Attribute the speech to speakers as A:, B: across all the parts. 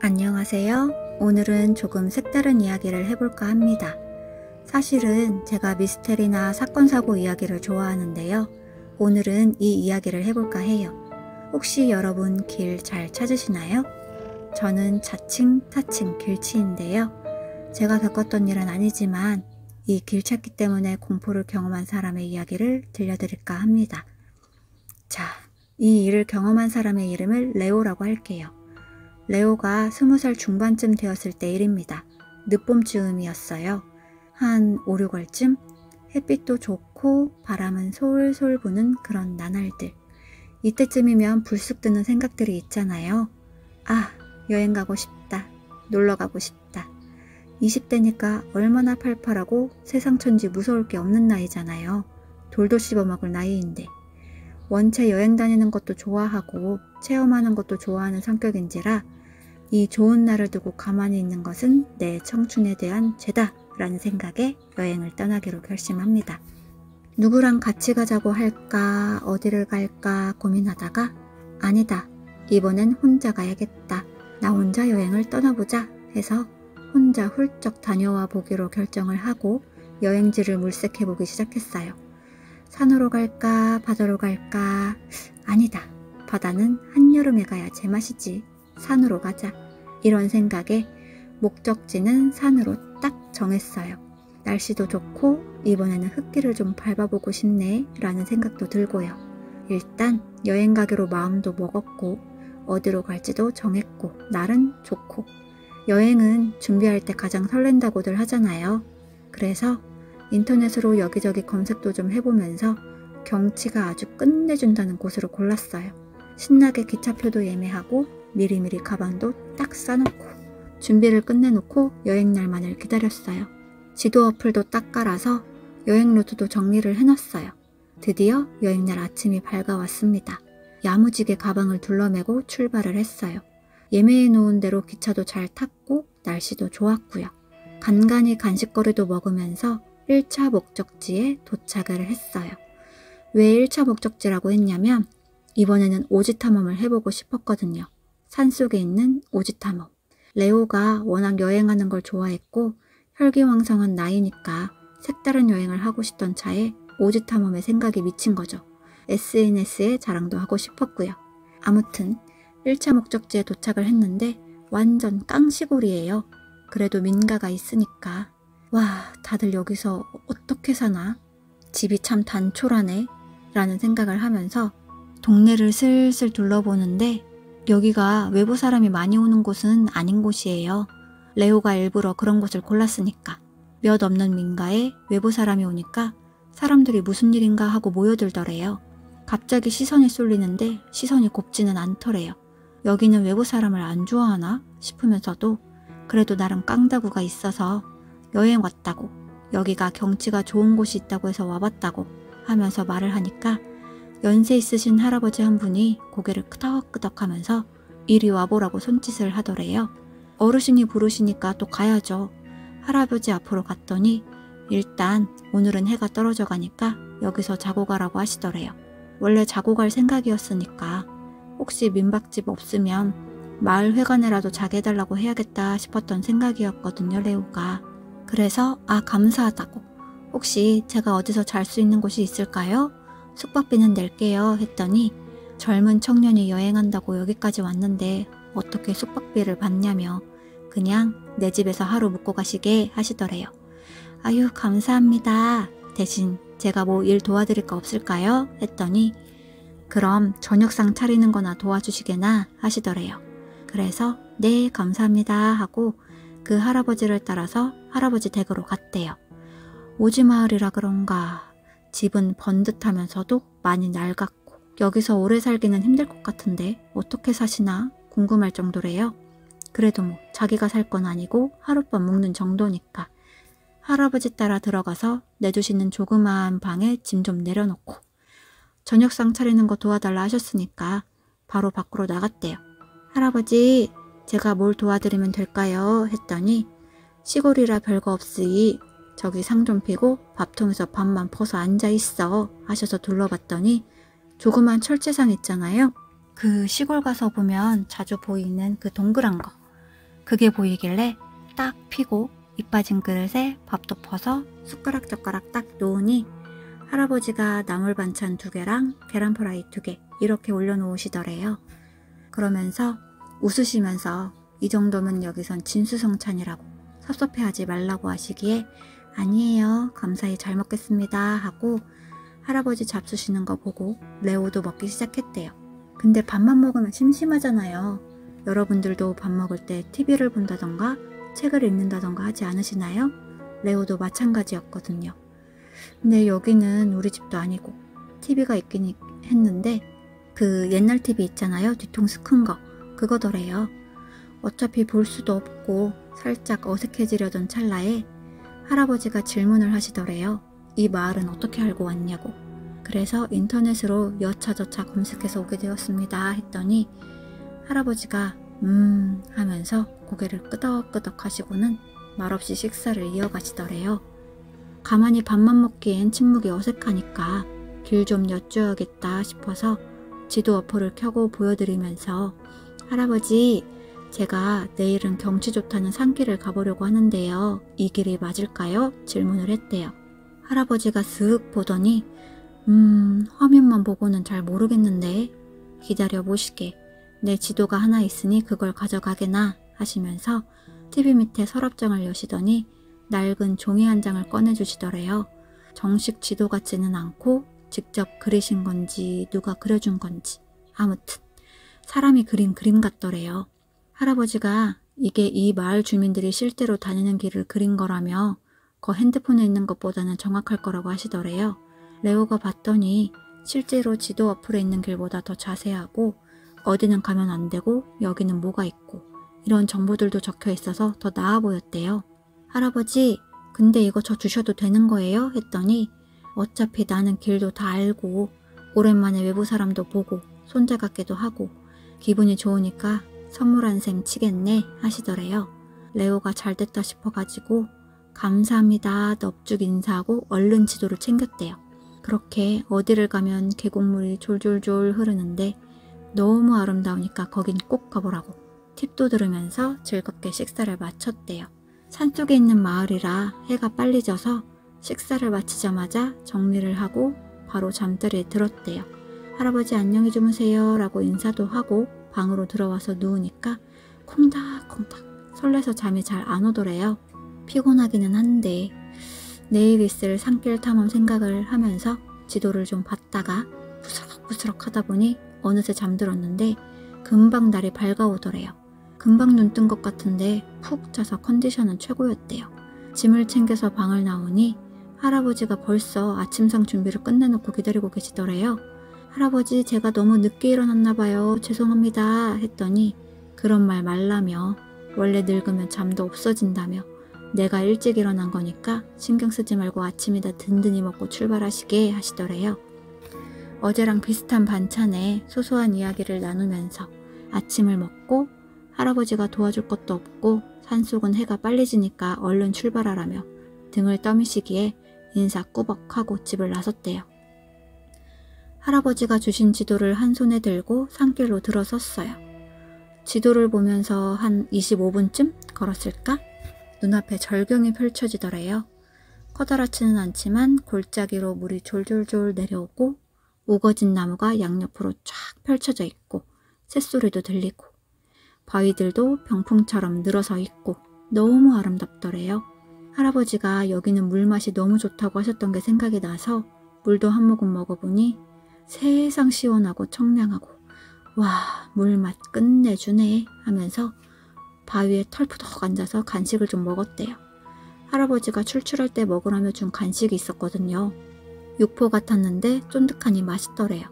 A: 안녕하세요. 오늘은 조금 색다른 이야기를 해볼까 합니다. 사실은 제가 미스테리나 사건 사고 이야기를 좋아하는데요. 오늘은 이 이야기를 해볼까 해요. 혹시 여러분 길 잘 찾으시나요? 저는 자칭 타칭 길치인데요. 제가 겪었던 일은 아니지만 이 길 찾기 때문에 공포를 경험한 사람의 이야기를 들려드릴까 합니다. 자, 이 일을 경험한 사람의 이름을 레오라고 할게요. 레오가 20살 중반쯤 되었을 때 일입니다. 늦봄쯤이었어요. 한 5, 6월쯤 햇빛도 좋고 바람은 솔솔 부는 그런 나날들. 이때쯤이면 불쑥 드는 생각들이 있잖아요. 아, 여행 가고 싶다. 놀러 가고 싶다. 20대니까 얼마나 팔팔하고 세상 천지 무서울 게 없는 나이잖아요. 돌도 씹어먹을 나이인데. 원체 여행 다니는 것도 좋아하고 체험하는 것도 좋아하는 성격인지라 이 좋은 날을 두고 가만히 있는 것은 내 청춘에 대한 죄다 라는 생각에 여행을 떠나기로 결심합니다. 누구랑 같이 가자고 할까 어디를 갈까 고민하다가 아니다, 이번엔 혼자 가야겠다. 나 혼자 여행을 떠나보자 해서 혼자 훌쩍 다녀와 보기로 결정을 하고 여행지를 물색해보기 시작했어요. 산으로 갈까 바다로 갈까? 아니다, 바다는 한여름에 가야 제맛이지. 산으로 가자. 이런 생각에 목적지는 산으로 딱 정했어요. 날씨도 좋고 이번에는 흙길을 좀 밟아보고 싶네 라는 생각도 들고요. 일단 여행 가기로 마음도 먹었고 어디로 갈지도 정했고 날은 좋고 여행은 준비할 때 가장 설렌다고들 하잖아요. 그래서 인터넷으로 여기저기 검색도 좀 해보면서 경치가 아주 끝내준다는 곳으로 골랐어요. 신나게 기차표도 예매하고 미리미리 가방도 딱 싸놓고 준비를 끝내놓고 여행날만을 기다렸어요. 지도 어플도 딱 깔아서 여행 루트도 정리를 해놨어요. 드디어 여행날 아침이 밝아왔습니다. 야무지게 가방을 둘러매고 출발을 했어요. 예매해놓은 대로 기차도 잘 탔고 날씨도 좋았고요. 간간히 간식거리도 먹으면서 1차 목적지에 도착을 했어요. 왜 1차 목적지라고 했냐면 이번에는 오지 탐험을 해보고 싶었거든요. 산속에 있는 오지 탐험. 레오가 워낙 여행하는 걸 좋아했고 혈기왕성한 나이니까 색다른 여행을 하고 싶던 차에 오지 탐험의 생각이 미친 거죠. SNS에 자랑도 하고 싶었고요. 아무튼 1차 목적지에 도착을 했는데 완전 깡시골이에요. 그래도 민가가 있으니까 와, 다들 여기서 어떻게 사나? 집이 참 단촐하네 라는 생각을 하면서 동네를 슬슬 둘러보는데 여기가 외부 사람이 많이 오는 곳은 아닌 곳이에요. 레오가 일부러 그런 곳을 골랐으니까. 몇 없는 민가에 외부 사람이 오니까 사람들이 무슨 일인가 하고 모여들더래요. 갑자기 시선이 쏠리는데 시선이 곱지는 않더래요. 여기는 외부 사람을 안 좋아하나 싶으면서도 그래도 나름 깡다구가 있어서 여행 왔다고, 여기가 경치가 좋은 곳이 있다고 해서 와봤다고 하면서 말을 하니까 연세 있으신 할아버지 한 분이 고개를 끄덕끄덕 하면서 이리 와보라고 손짓을 하더래요. 어르신이 부르시니까 또 가야죠. 할아버지 앞으로 갔더니 일단 오늘은 해가 떨어져 가니까 여기서 자고 가라고 하시더래요. 원래 자고 갈 생각이었으니까 혹시 민박집 없으면 마을 회관에라도 자게 해달라고 해야겠다 싶었던 생각이었거든요, 레오가. 그래서 감사하다고. 혹시 제가 어디서 잘 수 있는 곳이 있을까요? 숙박비는 낼게요 했더니 젊은 청년이 여행한다고 여기까지 왔는데 어떻게 숙박비를 받냐며 그냥 내 집에서 하루 묵고 가시게 하시더래요. 아유, 감사합니다. 대신 제가 뭐 일 도와드릴 거 없을까요? 했더니 그럼 저녁상 차리는 거나 도와주시게나 하시더래요. 그래서 네, 감사합니다 하고 그 할아버지를 따라서 할아버지 댁으로 갔대요. 오지마을이라 그런가 집은 번듯하면서도 많이 낡았고 여기서 오래 살기는 힘들 것 같은데 어떻게 사시나 궁금할 정도래요. 그래도 뭐 자기가 살 건 아니고 하룻밤 묵는 정도니까 할아버지 따라 들어가서 내주시는 조그마한 방에 짐 좀 내려놓고 저녁상 차리는 거 도와달라 하셨으니까 바로 밖으로 나갔대요. 할아버지, 제가 뭘 도와드리면 될까요? 했더니 시골이라 별거 없으니 저기 상 좀 피고 밥통에서 밥만 퍼서 앉아있어 하셔서 둘러봤더니 조그만 철제상 있잖아요. 그 시골 가서 보면 자주 보이는 그 동그란 거. 그게 보이길래 딱 피고 입 빠진 그릇에 밥도 퍼서 숟가락젓가락 딱 놓으니 할아버지가 나물 반찬 2개랑 계란 프라이 2개 이렇게 올려놓으시더래요. 그러면서 웃으시면서 이 정도면 여기선 진수성찬이라고 섭섭해하지 말라고 하시기에 아니에요, 감사히 잘 먹겠습니다 하고 할아버지 잡수시는 거 보고 레오도 먹기 시작했대요. 근데 밥만 먹으면 심심하잖아요. 여러분들도 밥 먹을 때 TV를 본다던가 책을 읽는다던가 하지 않으시나요? 레오도 마찬가지였거든요. 근데 여기는 우리 집도 아니고 TV가 있긴 했는데 그 옛날 TV 있잖아요. 뒤통수 큰 거. 그거더래요. 어차피 볼 수도 없고 살짝 어색해지려던 찰나에 할아버지가 질문을 하시더래요. 이 마을은 어떻게 알고 왔냐고. 그래서 인터넷으로 여차저차 검색해서 오게 되었습니다 했더니 할아버지가 하면서 고개를 끄덕끄덕 하시고는 말없이 식사를 이어가시더래요. 가만히 밥만 먹기엔 침묵이 어색하니까 길 좀 여쭈어야겠다 싶어서 지도 어플을 켜고 보여드리면서 할아버지, 제가 내일은 경치 좋다는 산길을 가보려고 하는데요. 이 길이 맞을까요? 질문을 했대요. 할아버지가 슥 보더니 화면만 보고는 잘 모르겠는데 기다려 보시게. 내 지도가 하나 있으니 그걸 가져가게나 하시면서 TV 밑에 서랍장을 여시더니 낡은 종이 한 장을 꺼내주시더래요. 정식 지도 같지는 않고 직접 그리신 건지 누가 그려준 건지 아무튼 사람이 그린 그림 같더래요. 할아버지가 이게 이 마을 주민들이 실제로 다니는 길을 그린 거라며 그 핸드폰에 있는 것보다는 정확할 거라고 하시더래요. 레오가 봤더니 실제로 지도 어플에 있는 길보다 더 자세하고 어디는 가면 안 되고 여기는 뭐가 있고 이런 정보들도 적혀 있어서 더 나아 보였대요. 할아버지, 근데 이거 저 주셔도 되는 거예요? 했더니 어차피 나는 길도 다 알고 오랜만에 외부 사람도 보고 손자 같기도 하고 기분이 좋으니까 선물 한 셈 치겠네 하시더래요. 레오가 잘됐다 싶어가지고 감사합니다 넙죽 인사하고 얼른 지도를 챙겼대요. 그렇게 어디를 가면 계곡물이 졸졸졸 흐르는데 너무 아름다우니까 거긴 꼭 가보라고 팁도 들으면서 즐겁게 식사를 마쳤대요. 산속에 있는 마을이라 해가 빨리 져서 식사를 마치자마자 정리를 하고 바로 잠자리에 들었대요. 할아버지 안녕히 주무세요 라고 인사도 하고 방으로 들어와서 누우니까 콩닥콩닥 설레서 잠이 잘 안 오더래요. 피곤하기는 한데 내일 있을 산길 탐험 생각을 하면서 지도를 좀 봤다가 부스럭부스럭 하다 보니 어느새 잠들었는데 금방 날이 밝아오더래요. 금방 눈 뜬 것 같은데 푹 자서 컨디션은 최고였대요. 짐을 챙겨서 방을 나오니 할아버지가 벌써 아침상 준비를 끝내놓고 기다리고 계시더래요. 할아버지, 제가 너무 늦게 일어났나 봐요. 죄송합니다 했더니 그런 말 말라며 원래 늙으면 잠도 없어진다며 내가 일찍 일어난 거니까 신경 쓰지 말고 아침이다 든든히 먹고 출발하시게 하시더래요. 어제랑 비슷한 반찬에 소소한 이야기를 나누면서 아침을 먹고 할아버지가 도와줄 것도 없고 산속은 해가 빨리 지니까 얼른 출발하라며 등을 떠미시기에 인사 꾸벅하고 집을 나섰대요. 할아버지가 주신 지도를 한 손에 들고 산길로 들어섰어요. 지도를 보면서 한 25분쯤 걸었을까? 눈앞에 절경이 펼쳐지더래요. 커다랗지는 않지만 골짜기로 물이 졸졸졸 내려오고 우거진 나무가 양옆으로 쫙 펼쳐져 있고 새소리도 들리고 바위들도 병풍처럼 늘어서 있고 너무 아름답더래요. 할아버지가 여기는 물맛이 너무 좋다고 하셨던 게 생각이 나서 물도 한 모금 먹어보니 세상 시원하고 청량하고 와, 물맛 끝내주네 하면서 바위에 털푸덕 앉아서 간식을 좀 먹었대요. 할아버지가 출출할 때 먹으라며 준 간식이 있었거든요. 육포 같았는데 쫀득하니 맛있더래요.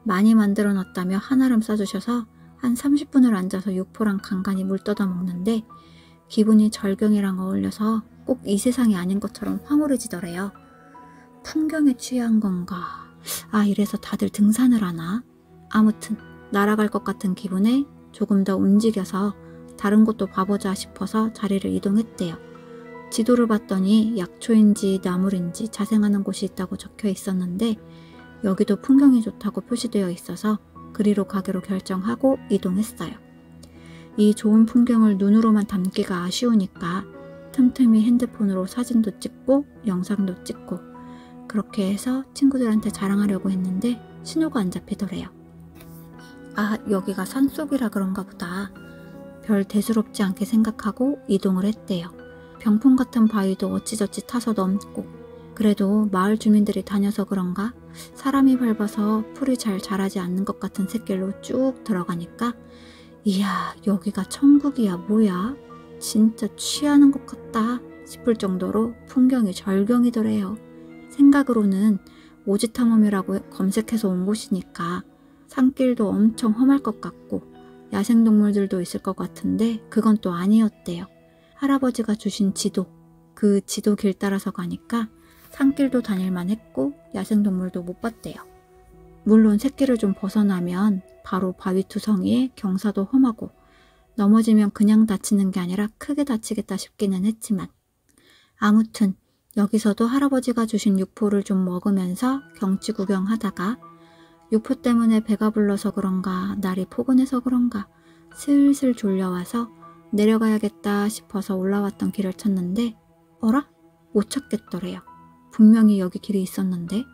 A: 많이 만들어 놨다며 한아름 싸주셔서 한 30분을 앉아서 육포랑 간간히 물 떠다 먹는데 기분이 절경이랑 어울려서 꼭 이 세상이 아닌 것처럼 황홀해지더래요. 풍경에 취한 건가? 아, 이래서 다들 등산을 하나? 아무튼 날아갈 것 같은 기분에 조금 더 움직여서 다른 곳도 봐보자 싶어서 자리를 이동했대요. 지도를 봤더니 약초인지 나물인지 자생하는 곳이 있다고 적혀 있었는데 여기도 풍경이 좋다고 표시되어 있어서 그리로 가기로 결정하고 이동했어요. 이 좋은 풍경을 눈으로만 담기가 아쉬우니까 틈틈이 핸드폰으로 사진도 찍고 영상도 찍고 그렇게 해서 친구들한테 자랑하려고 했는데 신호가 안 잡히더래요. 아, 여기가 산속이라 그런가 보다. 별 대수롭지 않게 생각하고 이동을 했대요. 병풍 같은 바위도 어찌저찌 타서 넘고 그래도 마을 주민들이 다녀서 그런가 사람이 밟아서 풀이 잘 자라지 않는 것 같은 샛길로 쭉 들어가니까 이야, 여기가 천국이야 뭐야? 진짜 취하는 것 같다 싶을 정도로 풍경이 절경이더래요. 생각으로는 오지탐험이라고 검색해서 온 곳이니까 산길도 엄청 험할 것 같고 야생동물들도 있을 것 같은데 그건 또 아니었대요. 할아버지가 주신 지도, 그 지도 길 따라서 가니까 산길도 다닐만 했고 야생동물도 못 봤대요. 물론 샛길을 좀 벗어나면 바로 바위투성이에 경사도 험하고 넘어지면 그냥 다치는 게 아니라 크게 다치겠다 싶기는 했지만 아무튼 여기서도 할아버지가 주신 육포를 좀 먹으면서 경치 구경하다가 육포 때문에 배가 불러서 그런가 날이 포근해서 그런가 슬슬 졸려와서 내려가야겠다 싶어서 올라왔던 길을 찾는데 어라? 못 찾겠더래요. 분명히 여기 길이 있었는데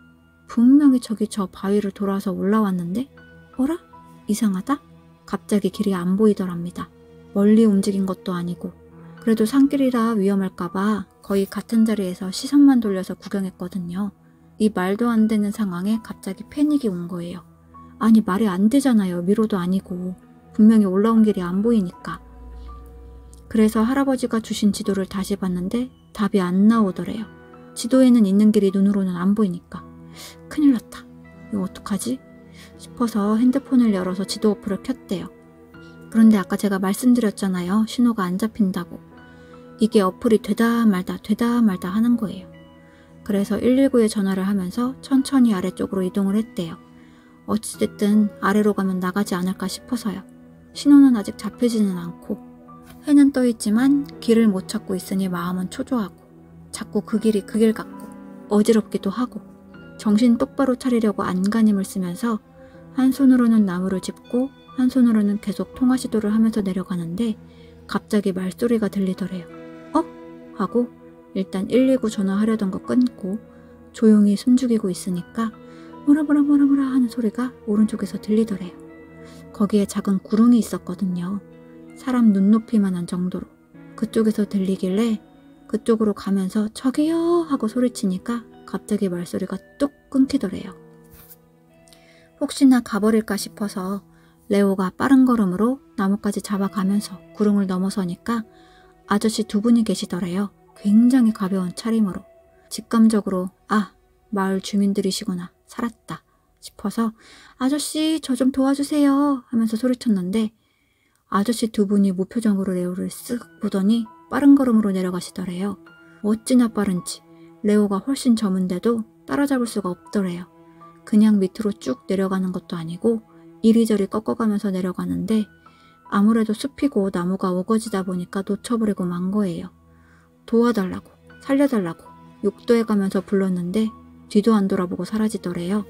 A: 분명히 저기 저 바위를 돌아서 올라왔는데 어라? 이상하다? 갑자기 길이 안 보이더랍니다. 멀리 움직인 것도 아니고 그래도 산길이라 위험할까봐 거의 같은 자리에서 시선만 돌려서 구경했거든요. 이 말도 안 되는 상황에 갑자기 패닉이 온 거예요. 아니 말이 안 되잖아요. 미로도 아니고 분명히 올라온 길이 안 보이니까. 그래서 할아버지가 주신 지도를 다시 봤는데 답이 안 나오더래요. 지도에는 있는 길이 눈으로는 안 보이니까. 큰일 났다. 이거 어떡하지? 싶어서 핸드폰을 열어서 지도 어플을 켰대요. 그런데 아까 제가 말씀드렸잖아요. 신호가 안 잡힌다고. 이게 어플이 되다 말다 하는 거예요. 그래서 119에 전화를 하면서 천천히 아래쪽으로 이동을 했대요. 어찌됐든 아래로 가면 나가지 않을까 싶어서요. 신호는 아직 잡히지는 않고 해는 떠있지만 길을 못 찾고 있으니 마음은 초조하고 자꾸 그 길이 그 길 같고 어지럽기도 하고 정신 똑바로 차리려고 안간힘을 쓰면서 한 손으로는 나무를 짚고 한 손으로는 계속 통화 시도를 하면서 내려가는데 갑자기 말소리가 들리더래요. 어? 하고 일단 119 전화하려던 거 끊고 조용히 숨죽이고 있으니까 뭐라 하는 소리가 오른쪽에서 들리더래요. 거기에 작은 구릉이 있었거든요. 사람 눈높이만한 정도로. 그쪽에서 들리길래 그쪽으로 가면서 저기요 하고 소리치니까 갑자기 말소리가 뚝 끊기더래요. 혹시나 가버릴까 싶어서 레오가 빠른 걸음으로 나뭇가지 잡아가면서 구릉을 넘어서니까 아저씨 두 분이 계시더래요. 굉장히 가벼운 차림으로. 직감적으로 아, 마을 주민들이시구나. 살았다 싶어서 아저씨 저 좀 도와주세요 하면서 소리쳤는데 아저씨 두 분이 무표정으로 레오를 쓱 보더니 빠른 걸음으로 내려가시더래요. 어찌나 빠른지 레오가 훨씬 젊은데도 따라잡을 수가 없더래요. 그냥 밑으로 쭉 내려가는 것도 아니고 이리저리 꺾어가면서 내려가는데 아무래도 숲이고 나무가 우거지다 보니까 놓쳐버리고 만 거예요. 도와달라고 살려달라고 욕도 해가면서 불렀는데 뒤도 안 돌아보고 사라지더래요.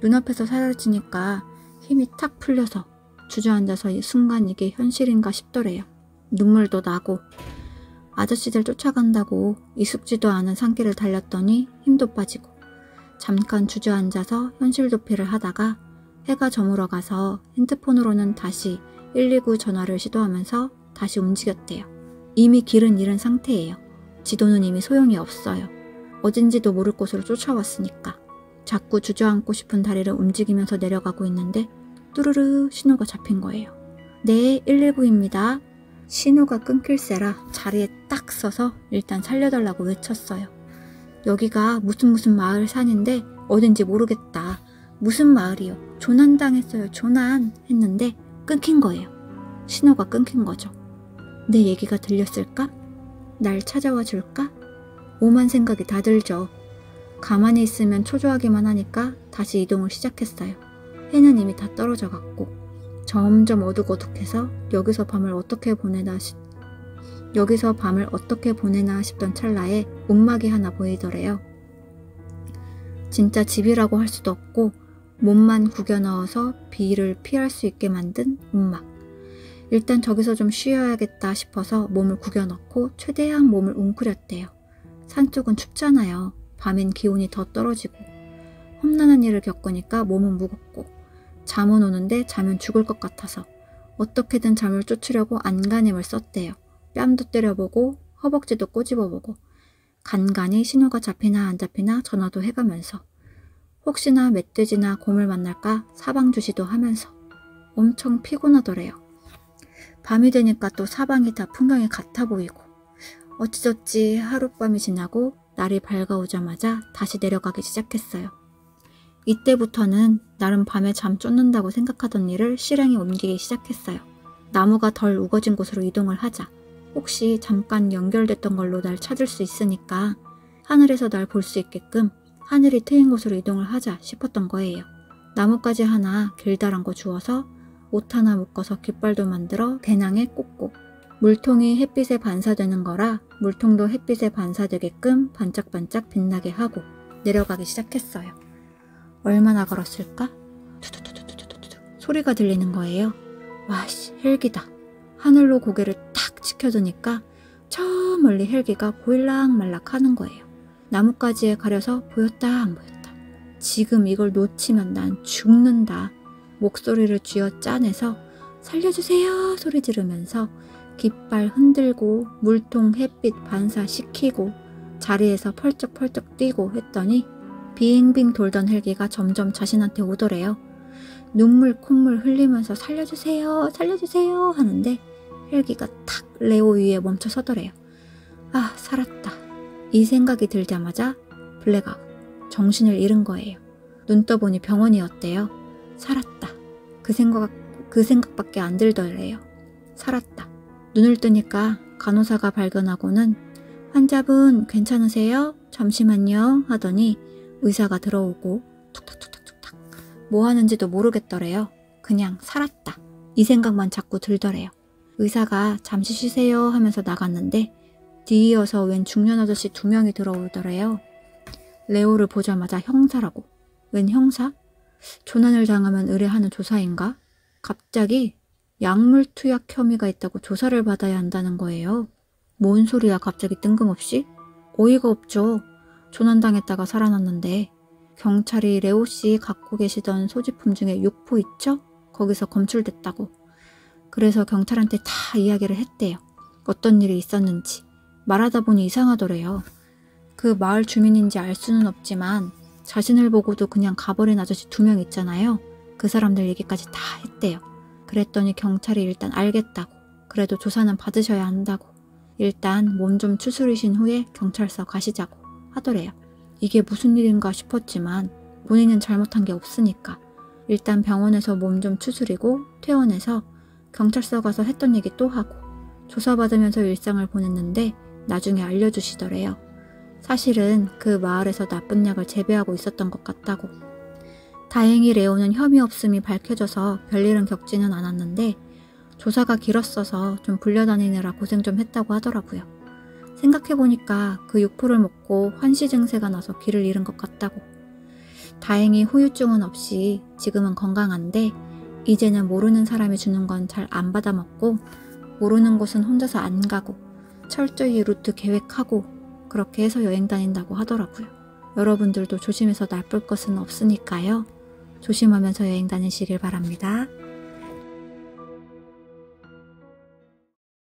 A: 눈앞에서 사라지니까 힘이 탁 풀려서 주저앉아서 순간 이게 현실인가 싶더래요. 눈물도 나고 아저씨들 쫓아간다고 익숙지도 않은 산길을 달렸더니 힘도 빠지고 잠깐 주저앉아서 현실 도피를 하다가 해가 저물어 가서 핸드폰으로는 다시 119 전화를 시도하면서 다시 움직였대요. 이미 길은 잃은 상태예요. 지도는 이미 소용이 없어요. 어딘지도 모를 곳으로 쫓아왔으니까. 자꾸 주저앉고 싶은 다리를 움직이면서 내려가고 있는데 뚜루르 신호가 잡힌 거예요. 네, 119입니다. 신호가 끊길세라 자리에 딱 서서 일단 살려달라고 외쳤어요. 여기가 무슨 마을 산인데 어딘지 모르겠다. 무슨 마을이요? 조난당했어요. 조난 했는데 끊긴 거예요. 신호가 끊긴 거죠. 내 얘기가 들렸을까? 날 찾아와 줄까? 오만 생각이 다 들죠. 가만히 있으면 초조하기만 하니까 다시 이동을 시작했어요. 해는 이미 다 떨어져 갔고 점점 어둑어둑해서 여기서 밤을 어떻게 보내나 싶던 찰나에 움막이 하나 보이더래요. 진짜 집이라고 할 수도 없고 몸만 구겨 넣어서 비를 피할 수 있게 만든 움막. 일단 저기서 좀 쉬어야겠다 싶어서 몸을 구겨넣고 최대한 몸을 웅크렸대요. 산속은 춥잖아요. 밤엔 기온이 더 떨어지고 험난한 일을 겪으니까 몸은 무겁고 잠은 오는데 자면 죽을 것 같아서 어떻게든 잠을 쫓으려고 안간힘을 썼대요. 뺨도 때려보고 허벅지도 꼬집어보고 간간히 신호가 잡히나 안 잡히나 전화도 해가면서 혹시나 멧돼지나 곰을 만날까 사방주시도 하면서 엄청 피곤하더래요. 밤이 되니까 또 사방이 다 풍경이 같아 보이고 어찌저찌 하룻밤이 지나고 날이 밝아오자마자 다시 내려가기 시작했어요. 이때부터는 나름 밤에 잠 쫓는다고 생각하던 일을 실행에 옮기기 시작했어요. 나무가 덜 우거진 곳으로 이동을 하자. 혹시 잠깐 연결됐던 걸로 날 찾을 수 있으니까 하늘에서 날 볼 수 있게끔 하늘이 트인 곳으로 이동을 하자 싶었던 거예요. 나뭇가지 하나 길다란 거 주워서 옷 하나 묶어서 깃발도 만들어 배낭에 꽂고 물통이 햇빛에 반사되는 거라 물통도 햇빛에 반사되게끔 반짝반짝 빛나게 하고 내려가기 시작했어요. 얼마나 걸었을까? 투두두두두두두 소리가 들리는 거예요. 와씨, 헬기다. 하늘로 고개를 탁 치켜드니까 저 멀리 헬기가 보일락말락 하는 거예요. 나뭇가지에 가려서 보였다 안 보였다. 지금 이걸 놓치면 난 죽는다. 목소리를 쥐어 짜내서 살려주세요 소리 지르면서 깃발 흔들고 물통 햇빛 반사시키고 자리에서 펄쩍펄쩍 뛰고 했더니 빙빙 돌던 헬기가 점점 자신한테 오더래요. 눈물 콧물 흘리면서 살려주세요 살려주세요 하는데 헬기가 탁 레오 위에 멈춰 서더래요. 아, 살았다. 이 생각이 들자마자 블랙아웃, 정신을 잃은 거예요. 눈 떠보니 병원이었대요. 살았다. 그 생각밖에 안 들더래요. 살았다. 눈을 뜨니까 간호사가 발견하고는 환자분 괜찮으세요? 잠시만요 하더니 의사가 들어오고 툭탁툭탁툭탁 뭐 하는지도 모르겠더래요. 그냥 살았다. 이 생각만 자꾸 들더래요. 의사가 잠시 쉬세요 하면서 나갔는데 뒤이어서 웬 중년 아저씨 2명이 들어오더래요. 레오를 보자마자 형사라고. 웬 형사? 조난을 당하면 의뢰하는 조사인가? 갑자기 약물 투약 혐의가 있다고 조사를 받아야 한다는 거예요. 뭔 소리야 갑자기 뜬금없이? 어이가 없죠. 조난당했다가 살아났는데 경찰이 레오씨 갖고 계시던 소지품 중에 육포 있죠? 거기서 검출됐다고. 그래서 경찰한테 다 이야기를 했대요. 어떤 일이 있었는지. 말하다 보니 이상하더래요. 그 마을 주민인지 알 수는 없지만 자신을 보고도 그냥 가버린 아저씨 2명 있잖아요. 그 사람들 얘기까지 다 했대요. 그랬더니 경찰이 일단 알겠다고. 그래도 조사는 받으셔야 한다고. 일단 몸 좀 추스리신 후에 경찰서 가시자고 하더래요. 이게 무슨 일인가 싶었지만 본인은 잘못한 게 없으니까 일단 병원에서 몸 좀 추스리고 퇴원해서 경찰서 가서 했던 얘기 또 하고 조사받으면서 일상을 보냈는데 나중에 알려주시더래요. 사실은 그 마을에서 나쁜 약을 재배하고 있었던 것 같다고. 다행히 레오는 혐의 없음이 밝혀져서 별일은 겪지는 않았는데 조사가 길었어서 좀 불려다니느라 고생 좀 했다고 하더라고요. 생각해보니까 그 육포를 먹고 환시 증세가 나서 길을 잃은 것 같다고. 다행히 후유증은 없이 지금은 건강한데 이제는 모르는 사람이 주는 건 잘 안 받아먹고 모르는 곳은 혼자서 안 가고 철저히 루트 계획하고 그렇게 해서 여행 다닌다고 하더라고요. 여러분들도 조심해서 나쁠 것은 없으니까요. 조심하면서 여행 다니시길 바랍니다.